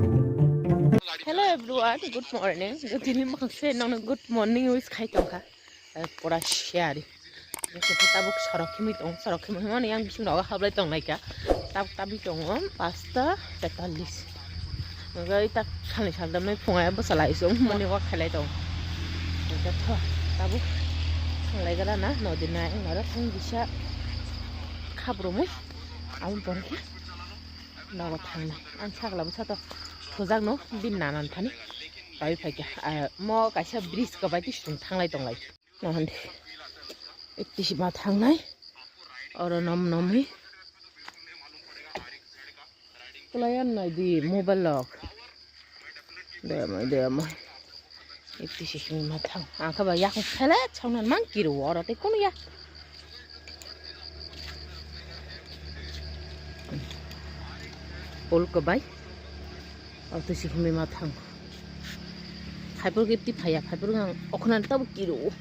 Hello everyone, good morning. Dini makse nong good morning wis khai tongka. Pura share. Jadi tabuk sorokimi tong, sorokimi mana yang bising raga hablai tong naika. Tabi tong pasta tetalis. Maka ita kali saldam nai pungai basalai song mani wak khalai tong. Maka tho tabuk khalai gara na nodina ngara tong bisa kabrumu. Amun porke. Nawa thangna. An sakla busa to. Thojak no bin nanan thani bai phaika mo kaisa bridge ka bai tisung thanglai tonglai nahandi ittisi ma thangnai oro nomhi kulayan nai di mobile lock de mai ittisi sing ma thang angka ba yak phele changnan mang kiru oro te kono ya ol ka bai auto sih memang thang. Hyper gitu payah, hyper ngang okunan tahu kiro.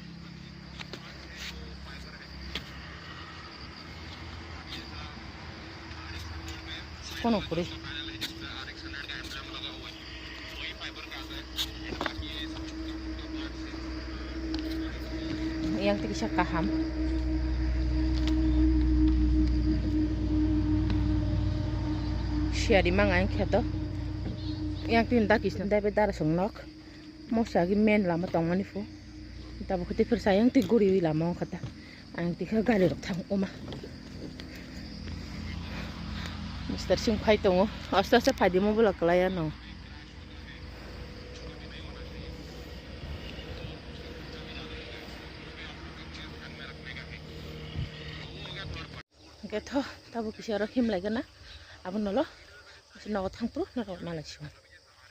Kono kuri. Yang tikisya kaham. Siapa di mana yang kata? Yang tinta kisah dah bedar songnok, mau sagi main lama tong ani fu, tapi kita persayang tiguri lama kata, ang tiga gali rok thang oma. Mister Singh pai tongo, asta pai di mobil kelaya no. Gitu, tapi kisah rohim lagi na, abun nolo, nawa thang pro, nawa malaysia.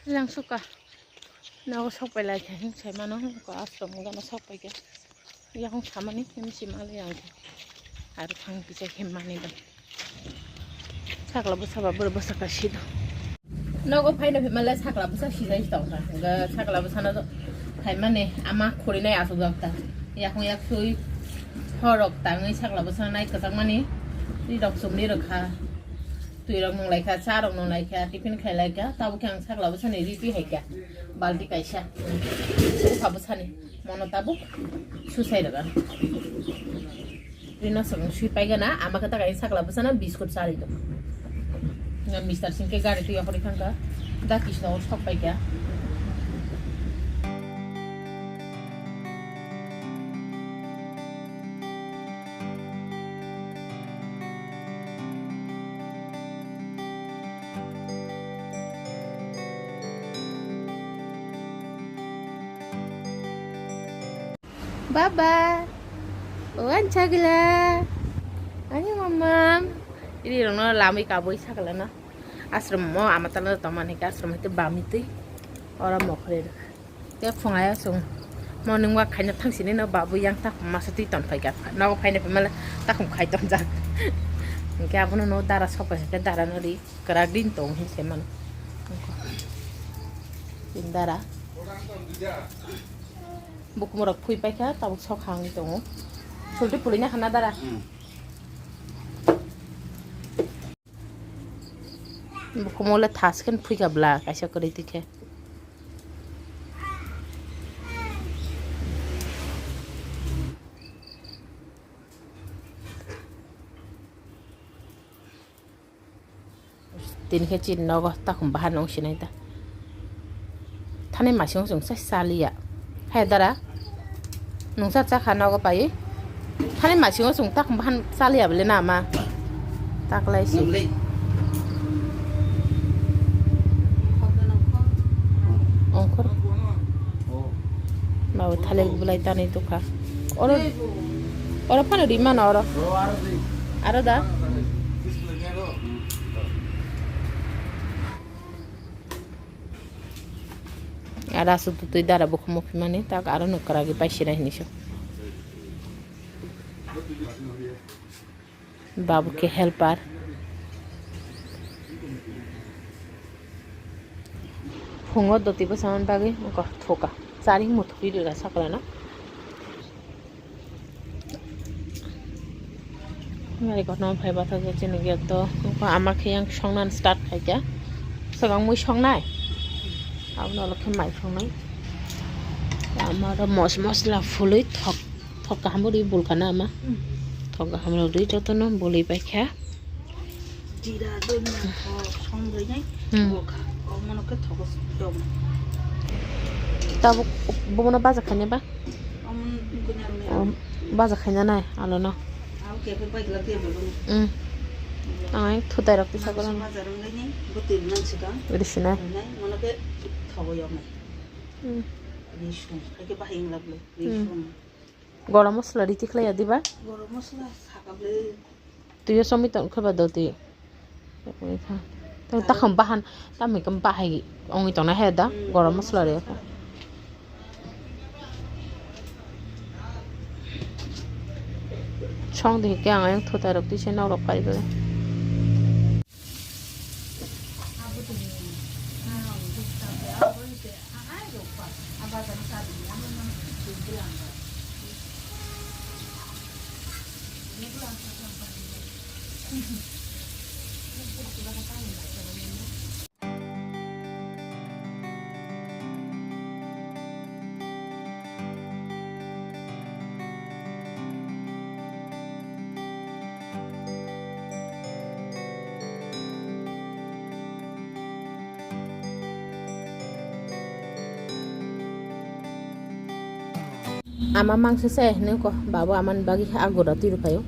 Yang suka nawa sok pai lai khen sai mano ko ashram ga na sok pai ga yang sama ni si mal yang har thang ki khem mani da sakla bu saba bur basa ka sido nago pai na mala sakla bu sa sidai tong ga sakla bu sana do pai mane ama khori nai asu gakta ya khong yak sui horok tangai sakla bu sana nai ka tang mani ni dok sum ni rakha tui rong nong lai kha cha rong nong lai kha tiffin khai lai kha tabu kyang sakla bu sani riti hai kya balti kaisa phabu sani mono tabu susai daga rina song sui pai gana ama kata kai sakla bu sana biskut sari do ngam Mr. Singh ke gari tu ya khori khang ka da kishna or sok pai kya Baba, wan chagla, ani mama. Ini orang lama kabui chagla na. Ashram mo amatan na taman hika ashram itu bami tu, orang mau kere. Dia fungaya sung, mau nunggu kayaknya tang sini na babu yang tak masuk di ton pakai. Naga kayaknya pemala tak kayak ton jang. Mungkin aku no darah sopa, kan darah nari keragin tong hi seman. Darah. Buku murak pui pakai, tabuk sok hang itu, sulit pulihnya karena darah. Buku mulut tas kan pui kabla, kasih kritik ya. Tin kecil naga tak kumbahan nong sini ita. Thane masih nong saya salia. Hai dara, nungsa cak hana ko pai, thani masih ngosung tak bahan salia beli nama, tak lagi sih. Ongkor, mau thale beli tani itu kah? Orang mana di mana orang? Ada dah. Ada satu tu idara buku muki mana, tak ada nak keragi paisi dah ni so. Babu ke helper. Hungot doti pasaman bagi, muka thoka. Sari muthuri dia sakla na. Mari kau nama phai batha je jenis gitu. Muka amak yang songnan start aja. Sekarang mui song nai. आबो खेमनाय संनाय আমার মশলা ফুলই থক কামড়ি বলকানা আমা থক কামড় দুই যতন বলি পাইখা জিরা দই সংগ্রহ নাই বলকা মনকে থক দম তাবো বমনা বাজা খাইনে বা আমন গুনারনে বাজা খাইনা নাই আলো না আও কেফে পাইলা কে বলুন আই থুতাই রাখতে সাগরন বাজারন নাই গতি মানসিকা এদিসনা নাই মনকে থবয় নাই রিসুম একে বাহিং লাগলো রিসুম গরম মশলা দিতে খাইয়া দিবা গরম মশলা সাকাবলে তুইও সমিত খবা দতি তা খাম বাহান তামি কাম বাহাই অঙ্গি তনা হেদা গরম মশলা রে সং দেখে আঙায় থুতাই রাখতে সে নাও রক পারি করে ama mangsa se ne ko baba aman bagi agora tiru payo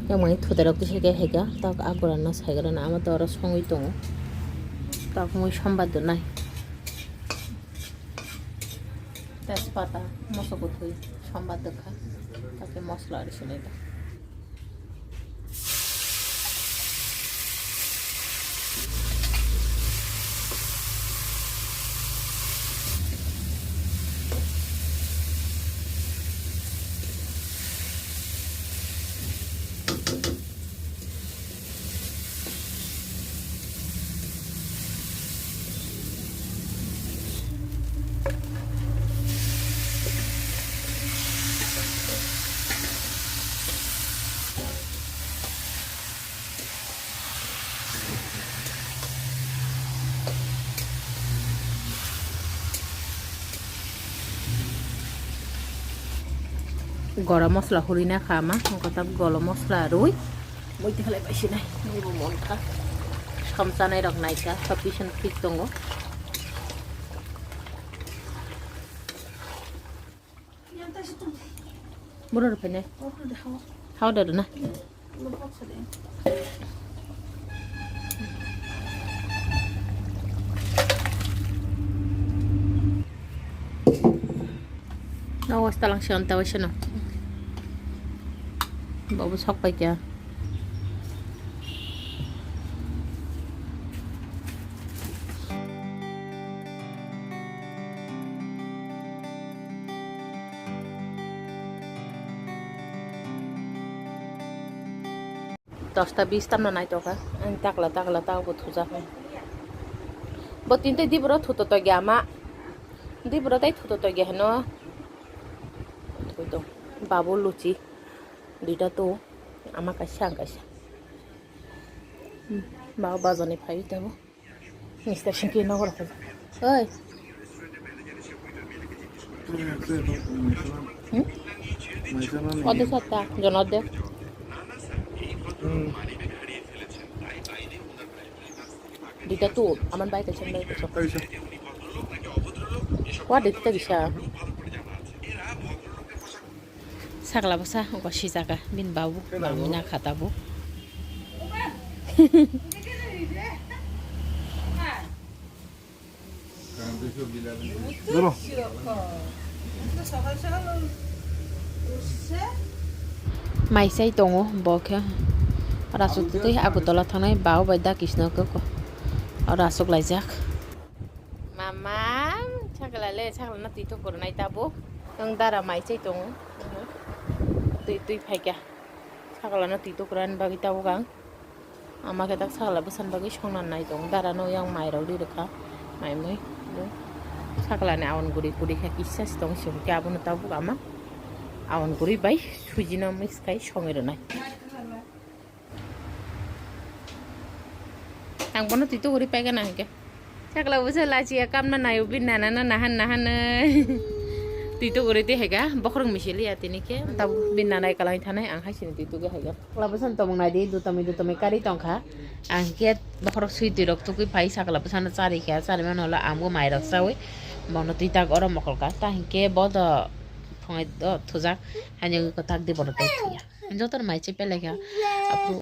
yang mai thudara to sege hega ta agora na saigara na ama to ara songoi tongo ta moi sambad nai তেজপাতা মশলা থই সম্বাদ দেখা তাকে মশলা আর শুনে দাও গরম মশলা হরি না খামা কথা গরম মশলা রুই বইতে খালে পাইছি নাই নিবো মনটা সমসানাই রক নাইকা সাফিসিয়েন্ট ঠিক দঙ্গ বড় রফাইনে হাও দাদু না awas talang siya ang tawa siya no babusok pa kya Tosta bistam na naito ka ang takla tao ko thuja ko botin te di bro thuto to gyama di bro tai thuto to gya no তো বাবুর লুচি দুইটা তো আমার কাছে আঁকাছে বাবা বাজানে phi দেব mister সিংকে নগর ওই অর্ধেক সাতটা জন অর্ধেক দুইটা তো আমার বাইক আছে ওয়া দেখতে গেছা sakla basa ko sisaka bin babu mina khatabu mai sai tongo bokha rasuk tu agutola thanai bau baida krishna ko rasuk laijak mama chakla le chakla na tito kornai tabu ang dara mai sai tongo তুই ফাইকা ছাগলানো তুই তো কোরআন বাগি তাও গাং আমাকে তাক ছাগলা বসান বাগি সংনান নাই দং দাঁড়ানো ইয়াং মাইরাও দি রেখা মাইমই ছাগলানে আওয়ান গুড়ি গুড়ি খা কিসাস দং সিমকে আবনো তাও আমা আওয়ান গুড়ি বাই সুজিনা মিক্স খাই সঙ্গের নাই আংবনো তুই তো গুড়ি পাইগা না হেঁকে sakla busa lachi kam na nayo bin nana na nahan tito gore te hega bokrong misili atini ke tab bin nana kalai thanai ang hasin tito ge hega sakla busan tomong nai de dutami kari tongkha ang ke bokrok sui tirok tu kui pai sakla busan chari kha chari man hola ambo mai rak sawi bono tita goro mokol ka ta hinke bodo thongai do thujak hanya ko tak de bono tai thia jotor mai che pele kha apu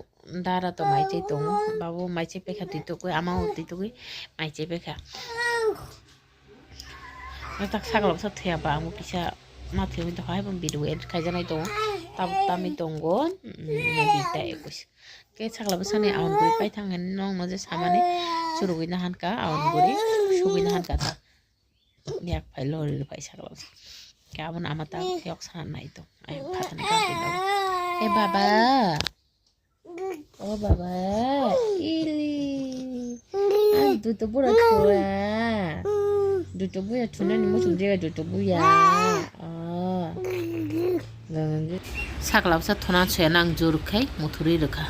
dara to mai che tong babu mai che pe kha tito kui amao tito kui mai che pe kha tak sakla busa thia ba amu kisa ma thia min to hai bom bidu ed khai janai to tab tami tongon nabi ta ekus ke sakla busa ne aun guri pai thang nong no je samane churugui na han ka aun guri sugui na han ka ta niak pai lori pai sakla busa ke abun amata yok san nai to ai phatani ka pin do e baba oh baba ili tu to pura thua duto buya tuna ni musu dia duto buya sakla busa thona chhe nang jur khai muthuri rakha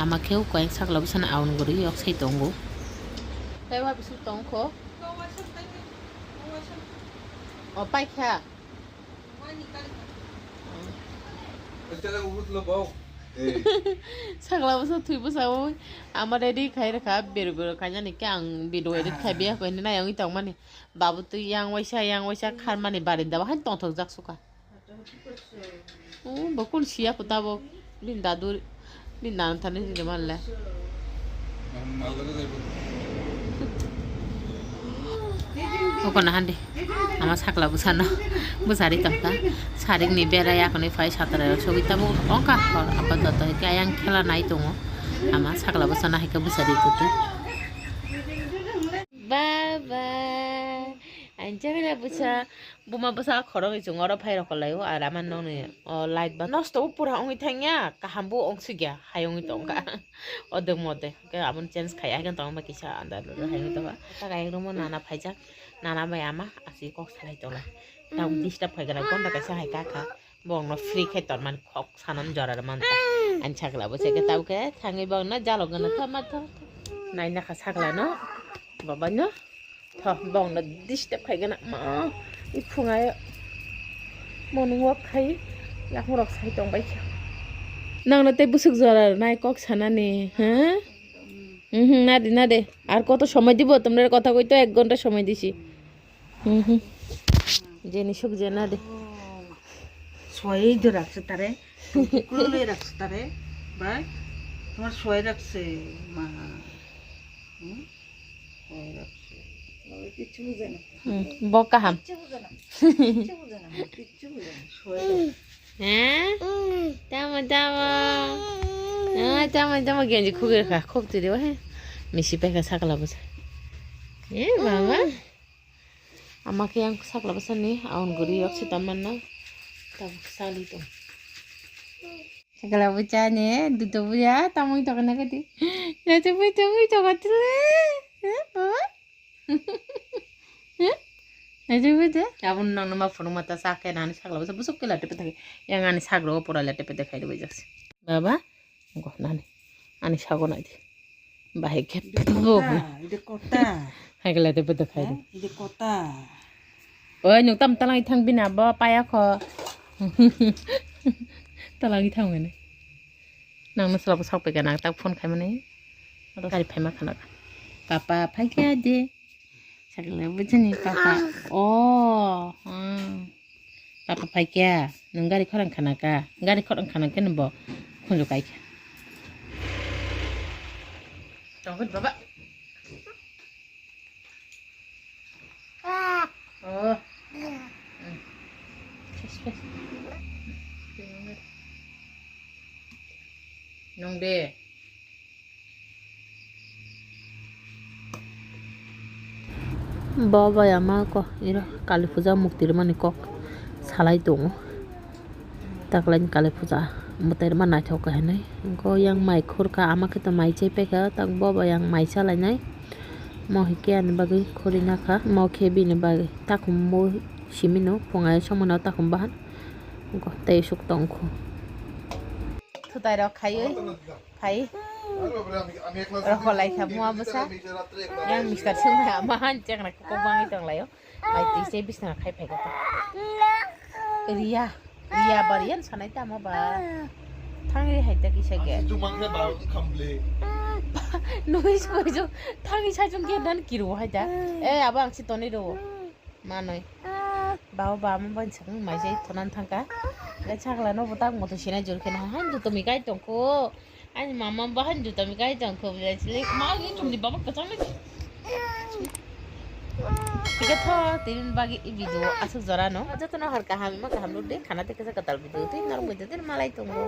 ama kheu koing sakla busa na aun gori yok sei tongo kai wa bisu tong kho o pai kha sakla busa thui busa oi ama ready khai rakha beru khai jani ke ang video edit khai bia ko ni na yang itong mani babu tu yang waisa khar mani barinda ba han tong thok jak suka bokul sia puta bo din dadur din nan thane ni man la kokona hande ama sakla busana busari tamka saring ni bera ya kone fai satara sobita bo onka apa toto ke yang khela nai tongo ama sakla busana heka busari tutu baba anjara busa buma busa khorong jungora phai rokolayo araman no ne light ba nosto pura ongi thangya kahambu ongsigya hayongi tongka odeng mode ke abun change khaya gan tong ba kisa andar lo hayongi to ba ta gai romo nana phaijak nana ba ama asi kok salai tola ta disturb khai gana gonda kaisa hai ka ka bong no free khai tor man khok sanan jara man ta an chakla bo se ke tau ke thangi bong na jalo gana thama tho nai na kha sakla no baba no tho bong na disturb khai gana ma i phungai morning walk khai ya horok sai tong bai kha nang na te busuk jara nai kok sanani হ্যাঁ না দে আর কত সময় দিব তোমরা কথা কই তো 1 ঘন্টা সময় দিছি জেনি সুখ জেনা দে সই যে রাখছে তারে কুলে রাখছে তারে ভাই তোমার সই রাখছে মা সই রাখছে কিছু বুঝে না বকা হাম কিছু বুঝে না সই হ্যাঁ tama genji khuger kha khop tu dewa he misi pe ka sakla basa mama amake yang sakla basa ni aun guri yok si taman na tab sali to sakla basa ne duto buya tamoi to kana kati ya tu katule baba aja beda abun nang nama phone mata sakhe nani sakla basa busuk ke late pe thake yang ani sagro pora late pe dekhai debai jaksi baba go nani ani sago nai de bahe khep go ide kota hagla de pe dekhai de ide kota oi nyuk tam talang thang bina ba paya kho talang thang mene nang na sala sak pe kana tak phone khai mane kari phai ma khana papa phai kya de sakla bujani papa papa phai kya nang gari khorang khana ka gari khorang khana ken bo khonjo kai kya tong baba nong de baba ama ko ira kali puja muktir mani kok salai tongo taklain kali puja muter ma nai thok hanai ko yang mai khur ka ama ke to mai chei pe kha tak baba yang mai salai nai mo hikian bagi khorina kha mo khebi ne bagi takum mo simino pongai somona takum bahan ko tei suk tong kho thutai ro khai oi khai Rokolai kamu apa sah? Yang Mister Sumai amahan jangan aku kau bangi tong layo. Baik ti saya bisa kai pai kata. Ria barian sana itu ama ba. Tangi hai tak kisah ke. Noise bojo tangi sajung ke dan kiru hai ta. Abang si Tony do. Manoi. Bawa bawa bancang majai tonan tangka. Gak cakla no botak motor sini jul kena handu to mikai tongko. Ani mama bahan juta mikai tongko bila cilik mau ni cuma di bawah kacang lagi. Tiga thau तीन बागी video asal zora no. Aja tu no har kahami ma kaham lu deh. Karena teka sa katal video tu, narum itu tu malai tunggu.